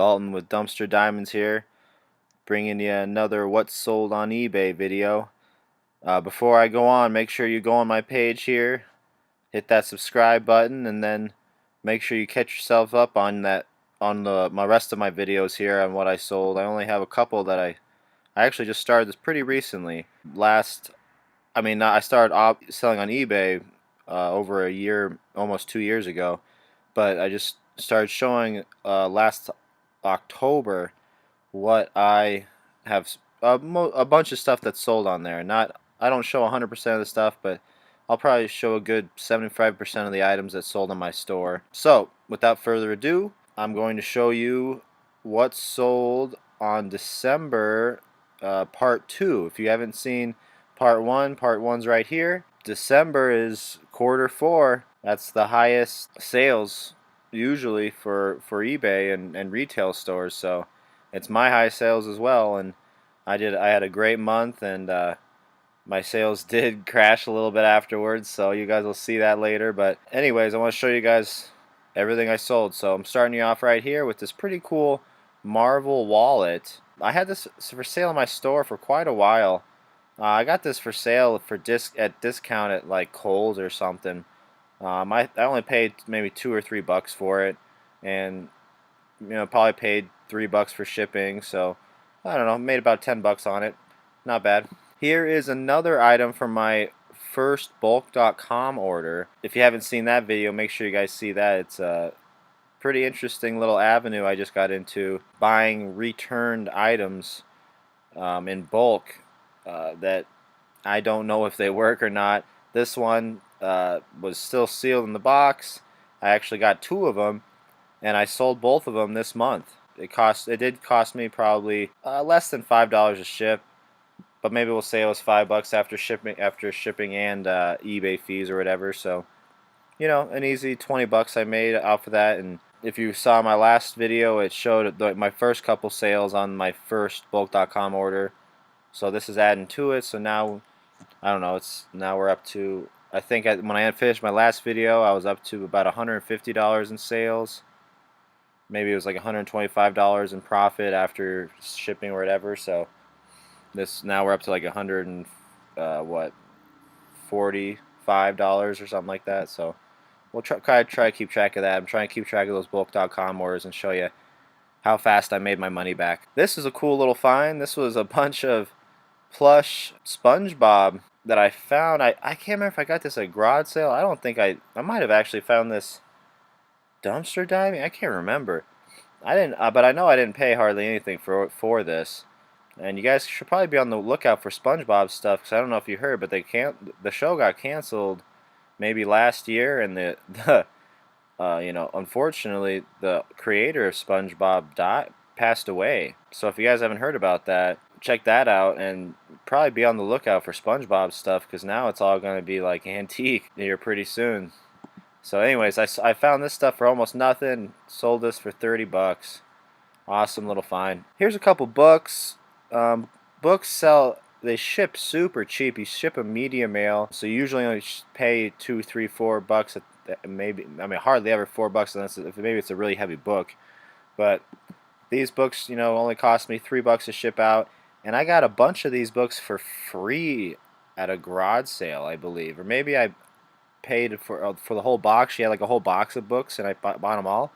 Dalton with Dumpster Diamonds here, bringing you another What's Sold on eBay video. Before I go on, make sure you go on my page here, hit that subscribe button, and then make sure you catch yourself up on my rest of my videos here on what I sold. I only have a couple that I actually just started this pretty recently. I started selling on eBay over a year, almost 2 years ago, but I just started showing last October what I have a bunch of stuff that's sold on there. I don't show 100% of the stuff, but I'll probably show a good 75% of the items that sold in my store. So, without further ado, I'm going to show you what sold on December part 2. If you haven't seen part 1, part 1's right here. December is quarter 4. That's the highest sales usually for eBay and retail stores, so it's my high sales as well. And I had a great month, and my sales did crash a little bit afterwards, so you guys will see that later. But anyways, I want to show you guys everything I sold. So I'm starting you off right here with this pretty cool Marvel wallet. I had this for sale in my store for quite a while. I got this for sale at discount at like Kohl's or something. I only paid maybe $2 or $3 for it, and probably paid $3 for shipping. So I don't know, made about $10 on it. Not bad. Here is another item from my first bulk.com order. If you haven't seen that video, make sure you guys see that. It's a pretty interesting little avenue I just got into, buying returned items in bulk that I don't know if they work or not. This one was still sealed in the box. I actually got 2 of them, and I sold both of them this month. It did cost me probably less than $5 to ship, but maybe we'll say it was $5 after shipping and eBay fees or whatever. So an easy $20 I made off of that. And if you saw my last video, it showed my first couple sales on my first bulk.com order. So this is adding to it. So now, I don't know, now we're up to, I think when I had finished my last video, I was up to about $150 in sales. Maybe it was like $125 in profit after shipping or whatever. So now we're up to like $145 or something like that. So we'll try to keep track of that. I'm trying to keep track of those bulk.com orders and show you how fast I made my money back. This is a cool little find. This was a bunch of plush SpongeBob that I found. I can't remember if I got this at a garage sale. I don't think I might have actually found this dumpster diving. I can't remember. I didn't, but I know I didn't pay hardly anything for this. And you guys should probably be on the lookout for SpongeBob stuff, because I don't know if you heard, but the show got canceled maybe last year, and unfortunately, the creator of SpongeBob passed away. So if you guys haven't heard about that, check that out, and probably be on the lookout for SpongeBob stuff, because now it's all going to be like antique here pretty soon. So anyways, I found this stuff for almost nothing, sold this for $30. Awesome little find. Here's a couple books. Books they ship super cheap. You ship a media mail, so you usually only pay $2, $3, $4 maybe. I mean, hardly ever $4 unless maybe it's a really heavy book. But these books, only cost me $3 to ship out, and I got a bunch of these books for free at a garage sale, I believe, or maybe I paid for the whole box. She had like a whole box of books, and I bought them all.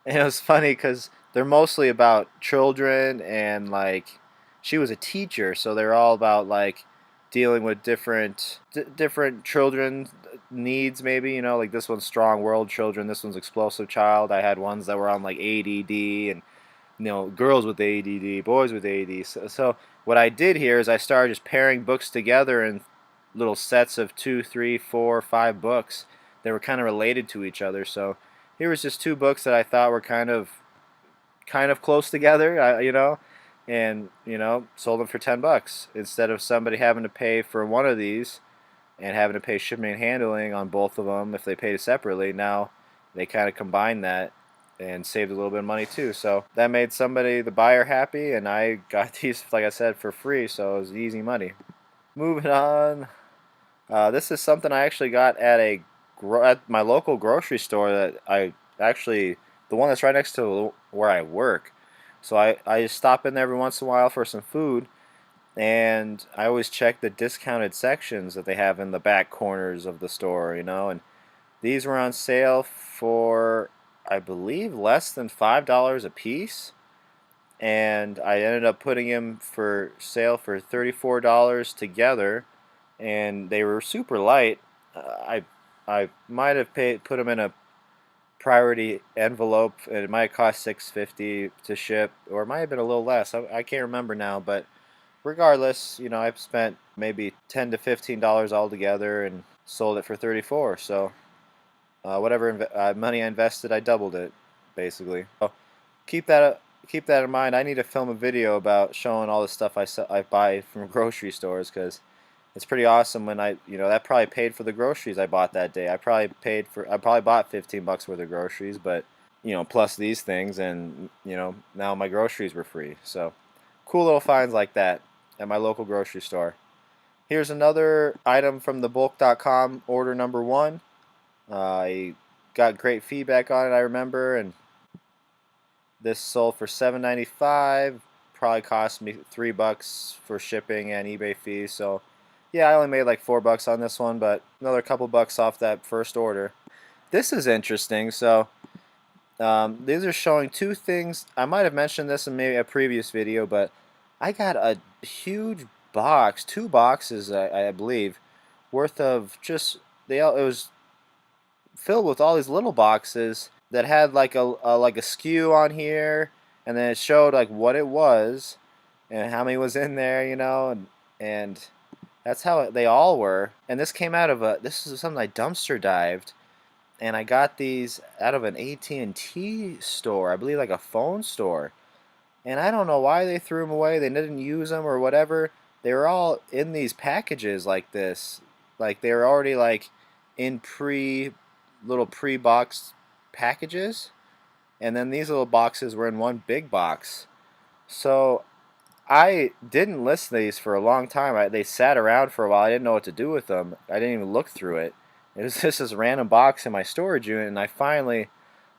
And it was funny because they're mostly about children, and like she was a teacher, so they're all about like dealing with different children needs. Maybe like this one's strong world children, this one's explosive child. I had ones that were on like ADD, and girls with ADD, boys with ADD. So what I did here is I started just pairing books together in little sets of 2, 3, 4, 5 books that were kind of related to each other. So here was just 2 books that I thought were kind of close together, and sold them for $10 instead of somebody having to pay for one of these and having to pay shipping and handling on both of them if they paid separately. Now they kind of combined that and saved a little bit of money too. So that made the buyer happy, and I got these, like I said, for free, so it was easy money. Moving on. This is something I actually got at my local grocery store that I actually the one that's right next to where I work. So I just stop in there every once in a while for some food, and I always check the discounted sections that they have in the back corners of the store, and these were on sale for, I believe, less than $5 a piece, and I ended up putting them for sale for $34 together, and they were super light. I might have put them in a priority envelope, and it might have cost $6.50 to ship, or it might have been a little less. I can't remember now, but regardless, I've spent maybe $10 to $15 altogether and sold it for 34. So whatever money I invested, I doubled it, basically. So keep that keep that in mind. I need to film a video about showing all the stuff I buy from grocery stores, because it's pretty awesome. When that probably paid for the groceries I bought that day. I probably bought 15 bucks worth of groceries, but plus these things, and now my groceries were free. So cool little finds like that at my local grocery store. Here's another item from the bulk.com order number 1. I got great feedback on it, I remember, and this sold for $7.95. Probably cost me $3 for shipping and eBay fees. So yeah, I only made like $4 on this one, but another couple bucks off that first order. This is interesting. So these are showing two things. I might have mentioned this in maybe a previous video, but I got a huge box, 2 boxes, I believe, worth of just it was filled with all these little boxes that had like a SKU on here, and then it showed like what it was and how many was in there, and that's how they all were. And this came out of this is something I dumpster dived, and I got these out of an AT&T store, I believe, like a phone store. And I don't know why they threw them away. They didn't use them or whatever. They were all in these packages like this. Like they were already like in little pre-boxed packages. And then these little boxes were in one big box. So I didn't list these for a long time. They sat around for a while. I didn't know what to do with them. I didn't even look through it. It was just this random box in my storage unit, and I finally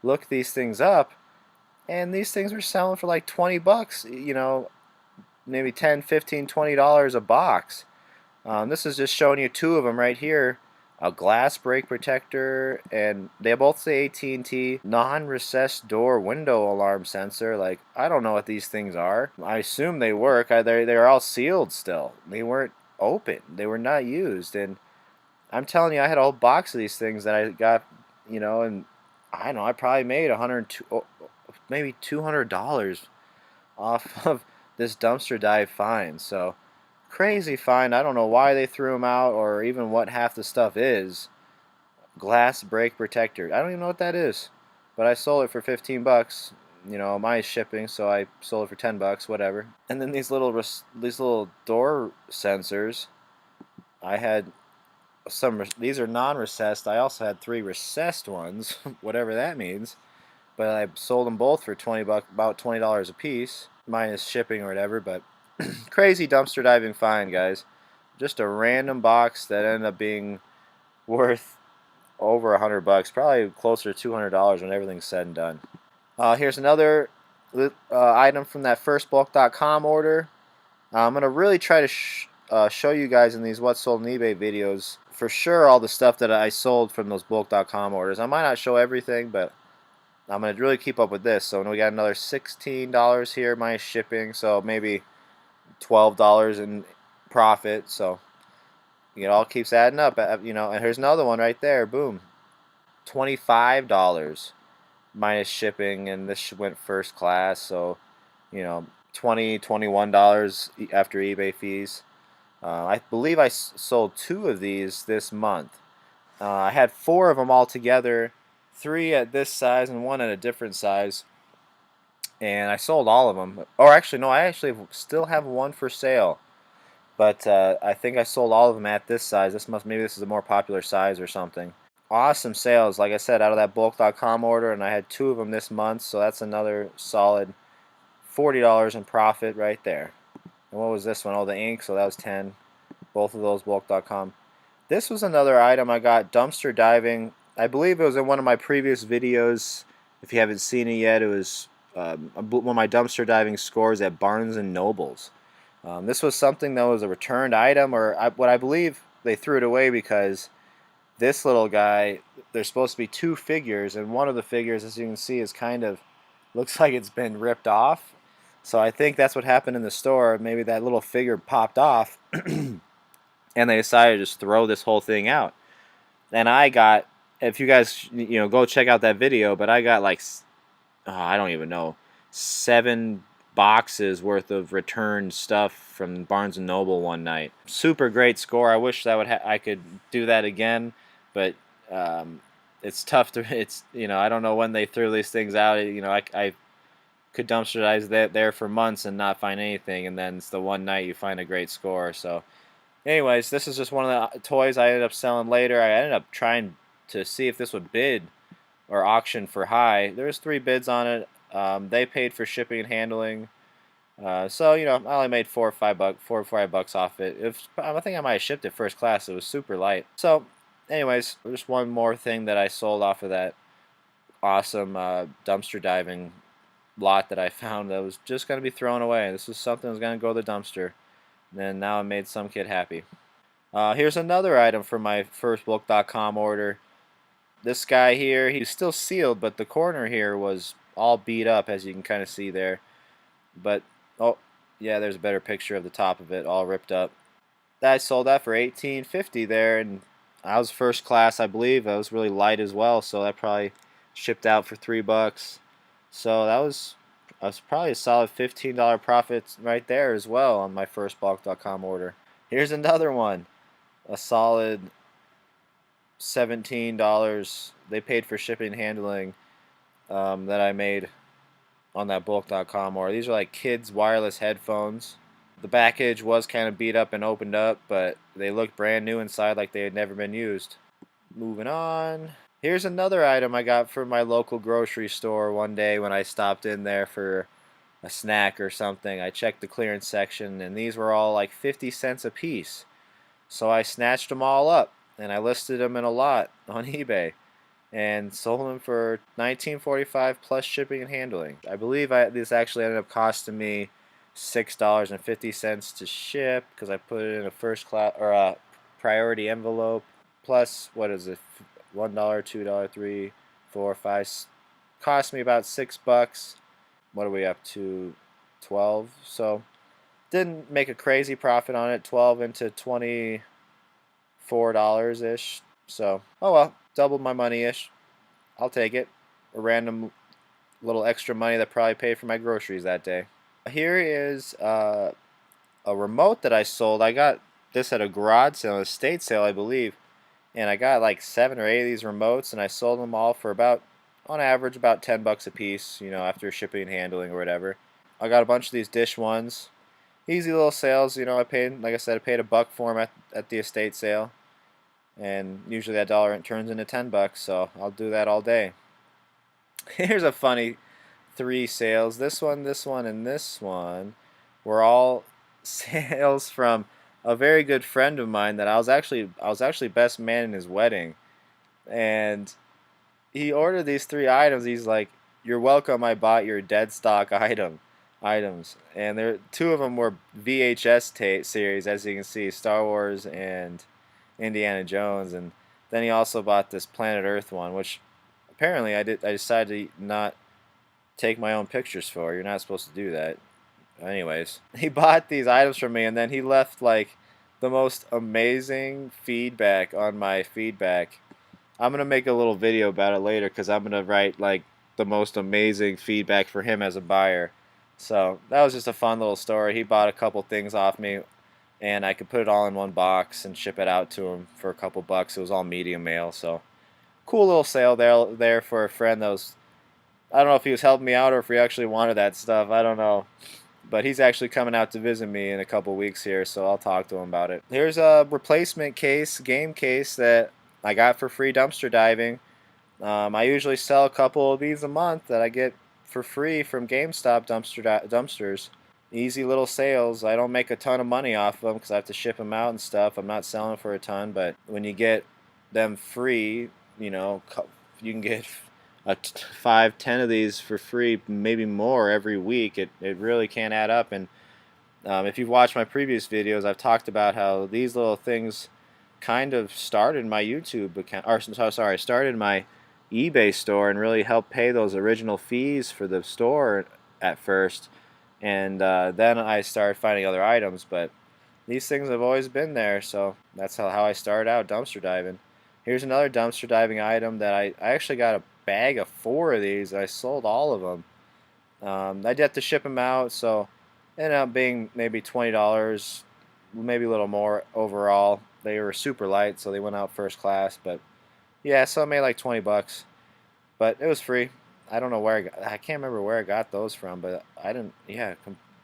looked these things up, and these things were selling for like 20 bucks, maybe 10, 15, $20 a box. This is just showing you two of them right here. A glass break protector, and they both say AT&T non-recessed door window alarm sensor. Like, I don't know what these things are. I assume they work. They're all sealed still. They weren't open. They were not used. And I'm telling you, I had a whole box of these things that I got, and I don't know, I probably made maybe $200 off of this dumpster dive find. So crazy find. I don't know why they threw them out, or even what half the stuff is. Glass break protector. I don't even know what that is, but I sold it for 15 bucks. Mine is shipping, so I sold it for 10 bucks, whatever. And then these little door sensors. I had these are non-recessed. I also had 3 recessed ones, whatever that means. But I sold them both for 20 bucks, about $20 a piece, minus shipping or whatever. But crazy dumpster diving find, guys. Just a random box that ended up being worth over 100 bucks, probably closer to $200 when everything's said and done. Here's another item from that first bulk.com order. I'm gonna really try to show you guys in these What Sold on eBay videos for sure all the stuff that I sold from those bulk.com orders. I might not show everything, but I'm gonna really keep up with this. So we got another $16 here, minus shipping, so maybe $12 in profit. So it all keeps adding up, And here's another one right there. Boom, $25 minus shipping, and this went first class. So $21 after eBay fees. I believe I sold 2 of these this month. I had 4 of them all together, 3 at this size and 1 at a different size. And I sold all of them. Or actually, no, I actually still have 1 for sale. But I think I sold all of them at this size. Maybe this is a more popular size or something. Awesome sales, like I said, out of that bulk.com order, and I had 2 of them this month, so that's another solid $40 in profit right there. And what was this one? Oh, the ink, so that was 10. Both of those bulk.com. This was another item I got dumpster diving. I believe it was in one of my previous videos. If you haven't seen it yet, it was one of my dumpster diving scores at Barnes and Nobles. This was something that was a returned item, or what I believe they threw it away because this little guy, there's supposed to be two figures, and one of the figures, as you can see, is kind of looks like it's been ripped off. So I think that's what happened in the store. Maybe that little figure popped off, and they decided to just throw this whole thing out. And I got, if you guys go check out that video, but I got like I don't even know, 7 boxes worth of returned stuff from Barnes and Noble one night. Super great score. I wish that I could do that again, but it's tough to. It's I don't know when they threw these things out. I could dumpster dive there for months and not find anything, and then it's the one night you find a great score. So, anyways, this is just one of the toys I ended up selling later. I ended up trying to see if this would bid or auction for high. There's 3 bids on it. They paid for shipping and handling. So I only made $4 or $5 off it. I think I might have shipped it first class. It was super light. So, anyways, just one more thing that I sold off of that awesome dumpster diving lot that I found that was just going to be thrown away. This was something that was going to go to the dumpster. And now I made some kid happy. Here's another item from my first Book.com order. This guy here, he's still sealed, but the corner here was all beat up, as you can kind of see there. But, oh, yeah, there's a better picture of the top of it, all ripped up. I sold that for $18.50 there, and I was first class, I believe. I was really light as well, so that probably shipped out for $3. So that was probably a solid $15 profit right there as well on my first Bulk.com order. Here's another one, a solid $17. They paid for shipping and handling that I made on that Bulk.com order. These are like kids' wireless headphones. The package was kind of beat up and opened up, but they looked brand new inside like they had never been used. Moving on. Here's another item I got from my local grocery store one day when I stopped in there for a snack or something. I checked the clearance section, and these were all like 50 cents a piece. So I snatched them all up, and I listed them in a lot on eBay and sold them for $19.45 plus shipping and handling. I believe this actually ended up costing me $6.50 to ship because I put it in a first class or a priority envelope. Plus, what is it? $1, $2, $3, $4, $5. Cost me about $6. What are we up to? 12. So didn't make a crazy profit on it. 12 into $24 ish. So oh well, doubled my money ish. I'll take it. A random little extra money that probably paid for my groceries that day. Here is a remote that I sold. I got this at a garage sale, an estate sale, I believe. And I got like 7 or 8 of these remotes, and I sold them all for about, on average, about $10 a piece, after shipping and handling or whatever. I got a bunch of these dish ones. Easy little sales, I paid, like I said, I paid $1 for them at the estate sale. And usually that dollar turns into $10, so I'll do that all day. Here's a funny 3 sales. This one, and this one were all sales from a very good friend of mine that I was actually best man in his wedding, and he ordered these 3 items. He's like, "You're welcome. I bought your dead stock items," and 2 of them were VHS series, as you can see, Star Wars and Indiana Jones, and then he also bought this Planet Earth one, which apparently I decided to not take my own pictures for. You're not supposed to do that. Anyways, he bought these items from me, and then he left like the most amazing feedback on my feedback. I'm gonna make a little video about it later because I'm gonna write like the most amazing feedback for him as a buyer. So that was just a fun little story. He bought a couple things off me, and I could put it all in one box and ship it out to him for a couple bucks. It was all medium mail, so cool little sale there for a friend that was. I don't know if he was helping me out or if he actually wanted that stuff. I don't know. But he's actually coming out to visit me in a couple weeks here, so I'll talk to him about it. Here's a replacement game case that I got for free dumpster diving. I usually sell a couple of these a month that I get for free from GameStop dumpsters. Easy little sales. I don't make a ton of money off of them because I have to ship them out and stuff. I'm not selling for a ton, but when you get them free, you can get 5, 10 of these for free, maybe more every week. It really can't add up. And if you've watched my previous videos, I've talked about how these little things kind of started my YouTube account, or sorry, started my eBay store and really helped pay those original fees for the store at first. And then I started finding other items, but these things have always been there, so that's how I started out dumpster diving. Here's another dumpster diving item that I actually got a bag of 4 of these. I sold all of them. I did have to ship them out, so it ended up being maybe $20, maybe a little more overall. They were super light, so they went out first class. But yeah, so I made like 20 bucks, but it was free. I don't know where I can't remember where I got those from, but I didn't. Yeah,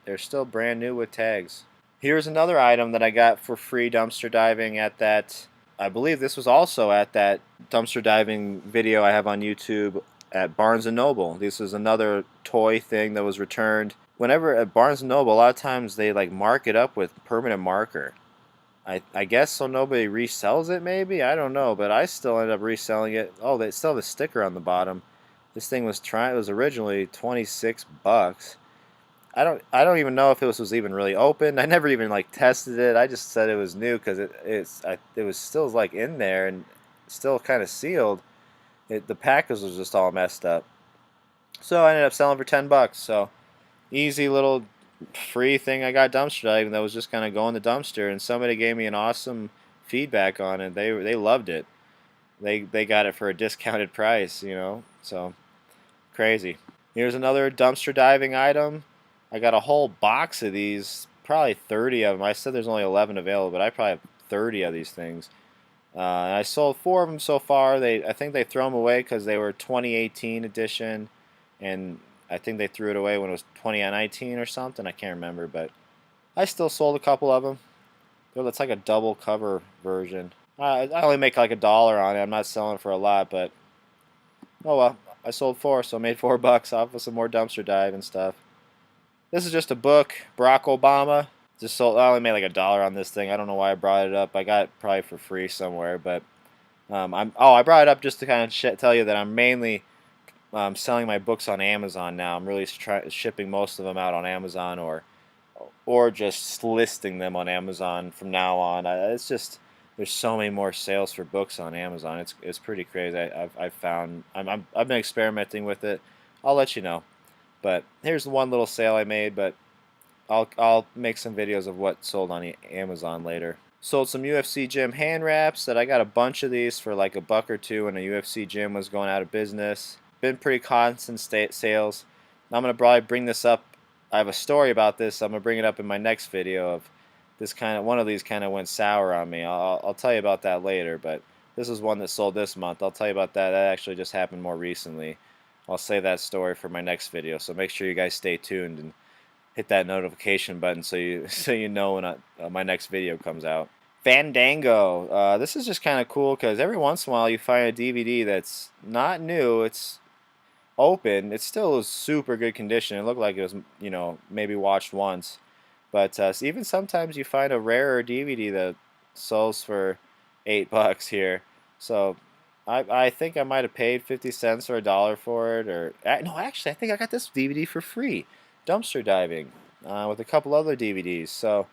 they're still brand new with tags. Here's another item that I got for free dumpster diving at that. I believe this was also at that dumpster diving video I have on YouTube at Barnes & Noble. This is another toy thing that was returned. Whenever at Barnes & Noble, a lot of times they like mark it up with permanent marker. I guess so nobody resells it maybe? I don't know, but I still end up reselling it. Oh, they still have a sticker on the bottom. This thing was it was originally 26 bucks. I don't even know if it was even really open. I never even like tested it. I just said it was new because it was still like in there and still kind of sealed. The package was just all messed up. So I ended up selling for 10 bucks. So easy little free thing I got dumpster diving that was just kind of going the dumpster, and somebody gave me an awesome feedback on it. They loved it. They got it for a discounted price, you know. So crazy. Here's another dumpster diving item. I got a whole box of these, probably 30 of them. I said there's only 11 available, but I probably have 30 of these things. And I sold 4 of them so far. I think they throw them away because they were 2018 edition, and I think they threw it away when it was 2019 or something. I can't remember, but I still sold a couple of them. It's like a double cover version. I only make like $1 on it. I'm not selling for a lot, but oh well. I sold 4, so I made 4 bucks off of some more dumpster dive and stuff. This is just a book, Barack Obama. Just sold. I only made like $1 on this thing. I don't know why I brought it up. I got it probably for free somewhere, but I brought it up just to kind of tell you that I'm mainly selling my books on Amazon now. I'm really shipping most of them out on Amazon or just listing them on Amazon from now on. It's just there's so many more sales for books on Amazon. It's pretty crazy. I've found I've been experimenting with it. I'll let you know. But here's one little sale I made, but I'll make some videos of what sold on Amazon later. Sold some UFC gym hand wraps that I got a bunch of these for like $1 or $2 when a UFC gym was going out of business. Been pretty constant sales. I'm gonna probably bring this up. I have a story about this. I'm gonna bring it up in my next video of this one of these kind of went sour on me. I'll tell you about that later. But this is one that sold this month. I'll tell you about that. That actually just happened more recently. I'll save that story for my next video. So make sure you guys stay tuned and hit that notification button so you know when my next video comes out. Fandango. This is just kind of cool because every once in a while you find a DVD that's not new. It's open. It still is super good condition. It looked like it was, maybe watched once. But even sometimes you find a rarer DVD that sells for $8 here. So I think I might have paid 50 cents or $1 for it. Or no, actually, I think I got this DVD for free. Dumpster diving with a couple other DVDs. So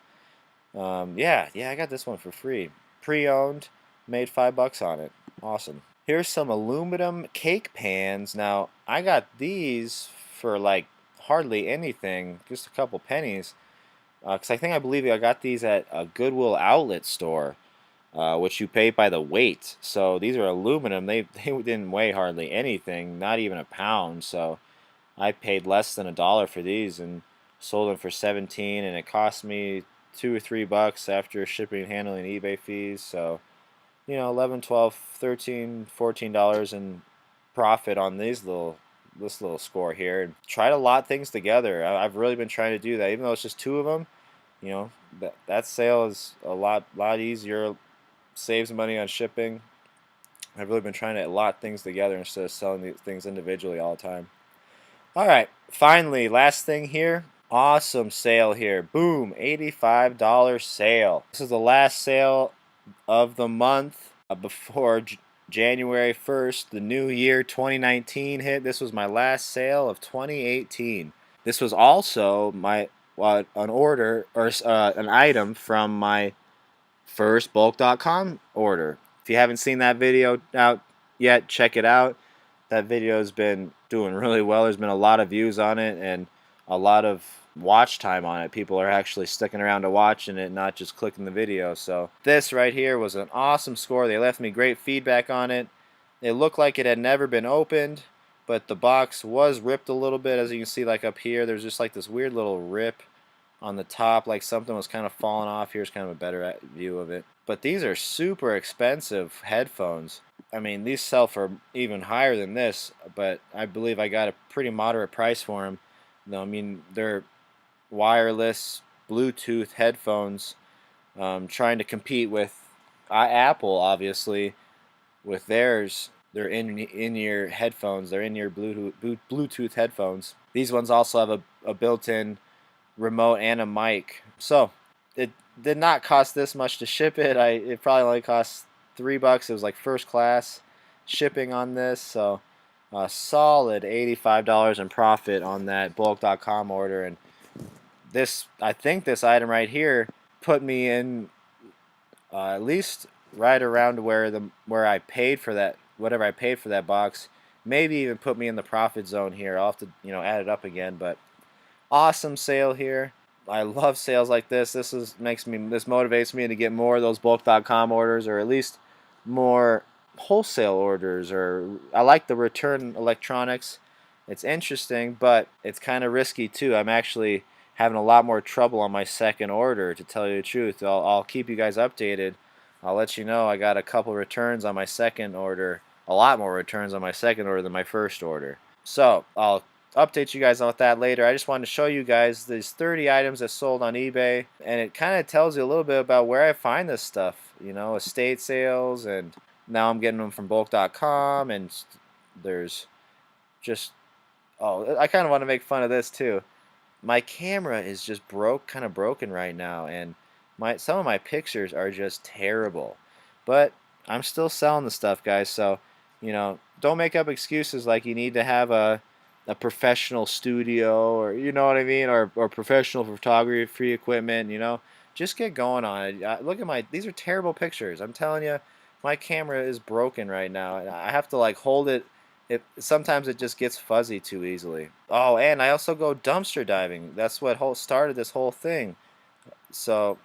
yeah, I got this one for free. Pre-owned, made $5 on it. Awesome. Here's some aluminum cake pans. Now, I got these for like hardly anything, just a couple pennies. Because I believe I got these at a Goodwill outlet store, which you pay by the weight. So these are aluminum. They didn't weigh hardly anything, not even a pound. So I paid less than $1 for these and sold them for 17, and it cost me $2 or $3 after shipping and handling eBay fees. So 11, 12, 13, $14 in profit on this little score here. And try to lot things together. I've really been trying to do that, even though it's just 2 of them. That sale is a lot easier, saves money on shipping. I've really been trying to lot things together instead of selling these things individually all the time. Alright, finally, last thing here. Awesome sale here. Boom, $85 sale. This is the last sale of the month before January 1st, the new year 2019 hit. This was my last sale of 2018. This was also my an order or an item from my first bulk.com order. If you haven't seen that video out yet, check it out. That video has been doing really well. There's been a lot of views on it and a lot of watch time on it. People are actually sticking around to watching it, not just clicking the video. So this right here was an awesome score. They left me great feedback on it. It looked like it had never been opened, but the box was ripped a little bit. As you can see, like up here, there's just like this weird little rip on the top, like something was kind of falling off. Here's kind of a better view of it. But these are super expensive headphones. I mean, these sell for even higher than this, but I believe I got a pretty moderate price for them. I mean, they're wireless Bluetooth headphones, trying to compete with Apple, obviously, with theirs. They're in-ear headphones. They're in-ear Bluetooth headphones. These ones also have a built-in remote and a mic. So it did not cost this much to ship it. It probably only cost $3. It was like first class shipping on this, so a solid $85 in profit on that bulk.com order. And this, I think this item right here put me in at least right around where I paid for that, whatever I paid for that box. Maybe even put me in the profit zone here. I'll have to add it up again, but awesome sale here. I love sales like this. This motivates me to get more of those bulk.com orders, or at least more wholesale orders. Or I like the return electronics. It's interesting, but it's kind of risky too. I'm actually having a lot more trouble on my second order, to tell you the truth. I'll keep you guys updated. I'll let you know I got a couple returns on my second order, a lot more returns on my second order than my first order. So I'll update you guys on that later. I just wanted to show you guys these 30 items that sold on eBay, and it kind of tells you a little bit about where I find this stuff. Estate sales, and now I'm getting them from bulk.com, and there's just, I kind of want to make fun of this too. My camera is just kind of broken right now, and some of my pictures are just terrible. But I'm still selling the stuff, guys, so don't make up excuses like you need to have a professional studio, or what I mean, or professional photography equipment. Just get going on it. Look at these are terrible pictures. I'm telling you, my camera is broken right now, and I have to like hold it. Sometimes it just gets fuzzy too easily. Oh, and I also go dumpster diving. That's what started this whole thing. So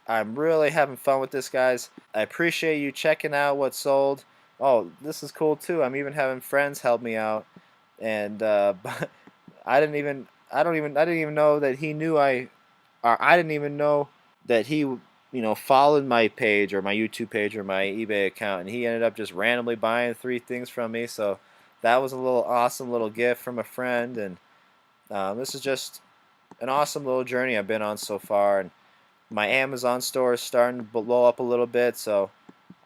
I'm really having fun with this, guys. I appreciate you checking out what sold. Oh, this is cool too. I'm even having friends help me out, and I didn't even know that he knew I didn't even know that he followed my page, or my YouTube page, or my eBay account, and he ended up just randomly buying 3 things from me. So that was a awesome little gift from a friend, and this is just an awesome little journey I've been on so far. And my Amazon store is starting to blow up a little bit, so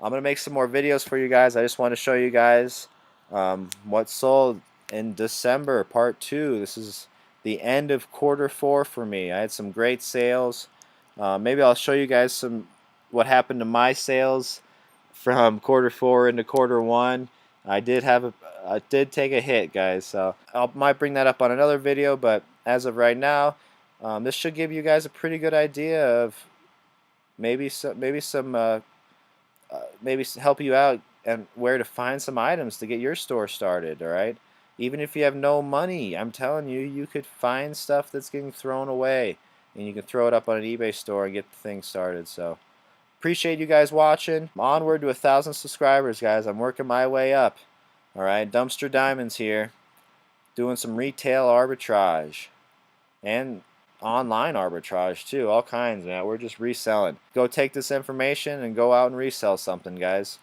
I'm gonna make some more videos for you guys. I just want to show you guys what sold in December, part 2. This is the end of quarter 4 for me. I had some great sales. Maybe I'll show you guys what happened to my sales from quarter 4 into quarter 1. I did take a hit, guys, so I might bring that up on another video. But as of right now, this should give you guys a pretty good idea of maybe help you out and where to find some items to get your store started. All right, even if you have no money, I'm telling you, you could find stuff that's getting thrown away, and you can throw it up on an eBay store and get the thing started. So appreciate you guys watching. I'm onward to 1,000 subscribers, guys. I'm working my way up. All right, Dumpster Diamonds here, doing some retail arbitrage and online arbitrage too, all kinds, man. We're just reselling. Go take this information and go out and resell something, guys.